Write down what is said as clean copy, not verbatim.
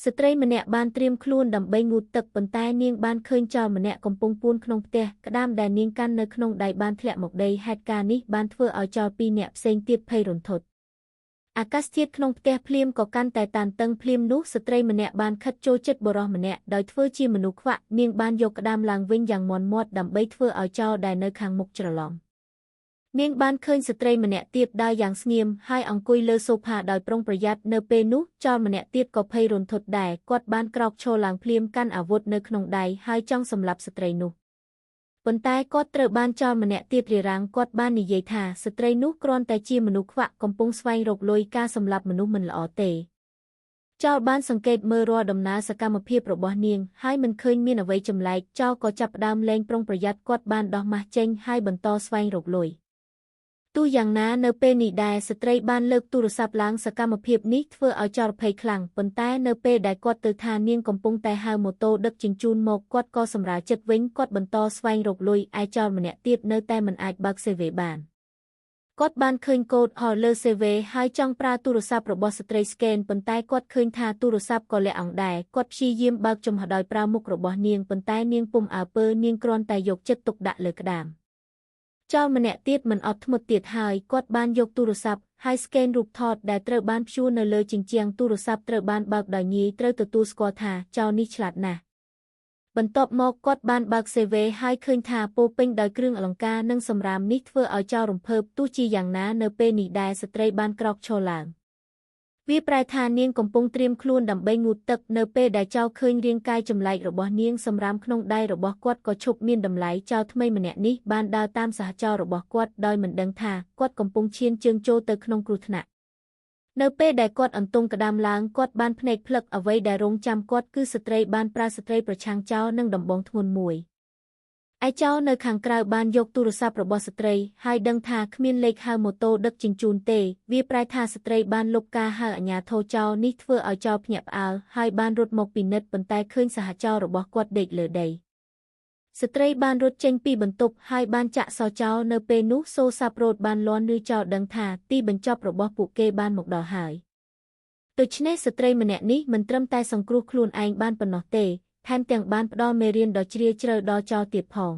ស្ត្រីម្នាក់បានត្រៀមខ្លួនដើម្បីងូតទឹកប៉ុន្តែនាងបានឃើញចោរម្នាក់កំពុងពួនក្នុងផ្ទះក្តាមដែលនាងកាន់នៅក្នុងដៃបានធ្លាក់មកដីហេតុការណ៍នេះបានធ្វើឲ្យចោរពីរនាក់ផ្សេងទៀតភ័យរន្ធត់អាកាសធាតុក្នុងផ្ទះភ្លាមក៏កាន់តែតានតឹងភ្លាមនោះស្ត្រីម្នាក់បានខិតចូលចិត្តបុរសម្នាក់ដោយធ្វើជាមនុស្សខ្វាក់នាងបានយកក្តាមឡើងវិញយ៉ាងមាន់មាត់ដើម្បីធ្វើឲ្យចោរដែលនៅខាងមុខច្រឡំនាងបានឃើញស្ត្រីម្នាក់ទៀតដើរយ៉ាងស្ងៀមហើយអង្គុយលើសូផាដោយប្រុងប្រយ័ត្ននៅពេលនោះចោរម្នាក់ទៀតក៏ភ័យរន្ធត់ដែរគាត់បានក្រោកឈរឡើងភ្លាមកាន់អាវុធនៅក្នុងដៃហើយចង់សម្លាប់ស្ត្រីនោះប៉ុន្តែគាត់ត្រូវបានចោរម្នាក់ទៀតរារាំងគាត់បាននិយាយថាស្ត្រីនោះគ្រាន់តែជាមនុស្សខ្វាក់កំពុងស្វែងរកលុយការសម្លាប់មនុស្សមិនល្អទេចោរបានសង្កេតមើលរាល់ដំណើរសកម្មភាពរបស់នាងហើយមិនឃើញមានអ្វីចម្លែកចោរក៏ចាប់ផ្ដើមលែងប្រុងប្រយ័ត្នគាត់បានដោះម៉ាស់ចេញហើយបន្តស្វែងរកលុយទោះយ៉ាងណានៅពេលនេះដែរស្ត្រីបានលើកទូរស័ព្ទឡើងសកម្មភាពនេះធ្វើឲ្យចោរភ័យខ្លាំងប៉ុន្តែនៅពេលដែលគាត់ទៅថានាងកំពុងតែហៅម៉ូតូដឹកជញ្ជូនមកគាត់ក៏សម្រាលចិត្តវិញគាត់បន្តស្វែងរកលុយឯចោរម្នាក់ទៀតនៅតែមិនអាចបើកសេវេបានគាត់បានឃើញកូដហលើសេវេហើយចង់ប្រើទូរស័ព្ទរបស់ស្ត្រីស្កេនប៉ុន្តែគាត់ឃើញថាទូរស័ព្ទក៏លាក់អង្ដែរគាត់ព្យាយាមបើកចំហដោយប្រើមុខរបស់នាងប៉ុន្តែនាងពុំអើពើនាងគ្រាន់តែយកចិត្តទុកដាក់លើក្តាមចោរម្នាក់ទៀតមិនអត់ធ្មត់ទៀតហើយគាត់បានយកទូរស័ព្ទហើយស្កេនរូបថតដែលត្រូវបានព្យួរនៅលើជញ្ជាំងទូរស័ព្ទត្រូវបានបើកដោយងាយត្រូវទទួលស្គាល់ថាចោរនេះឆ្លាតណាស់បន្ទាប់មកគាត់បានបើកសេវេហើយឃើញថាពោពេញដោយគ្រឿងអលង្ការនិងសម្រាមនេះធ្វើឲ្យចោររំភើបទោះជាយ៉ាងណានៅពេលនេះដែរស្ត្រីបានក្រោកឈរឡើងវាប្រែថានាងកំពុងត្រៀមខ្លួនដើម្បីងូតទឹកនៅពេលដែលចោរឃើញរាងកាយចម្លែករបស់នាងសម្រាមក្នុងដៃរបស់គាត់ក៏ឈប់មានតម្លៃចោរថ្មីម្នាក់នេះបានដើរតាមសហចររបស់គាត់ដោយមិនដឹងថាគាត់កំពុងឈានជើងចូលទៅក្នុងគ្រោះថ្នាក់នៅពេលដែលគាត់អន្ទង់ក្តាមឡើងគាត់បានភ្នែកភ្លឹកអ្វីដែលរងចាំគាត់គឺស្ត្រីបានប្រើស្ត្រីប្រឆាំងចោរនឹងដំបងធ្ងន់មួយឯចោរនៅខាងក្រៅបានយកទូរស័ព្ទរបស់ស្ត្រីហើយដឹងថាគ្មានលេខហៅម៉ូតូដឹកជញ្ជូនទេវាប្រែថាស្ត្រីបានលុបការហៅអាជ្ញាធរចោរនេះធ្វើឲ្យចោរភ្ញាក់ផ្អើលហើយបានរត់មកពិនិត្យប៉ុន្តែឃើញសហចររបស់គាត់ដេកលើដីស្ត្រីបានរត់ចេញពីបន្ទប់ហើយបានចាក់សោចោលនៅពេលនោះសូសាប់រ៉ូតបានលាន់ឬចោរដឹងថាទីបញ្ចប់របស់ពួកគេបានមកដល់ហើយដូច្នេះស្ត្រីម្នាក់នេះមិនត្រឹមតែសង្គ្រោះខ្លួនឯងបានប៉ុណ្ណោះទេថែមទាំងបានផ្ដល់មេរៀនដ៏ជ្រាលជ្រៅដល់ចោរទៀតផង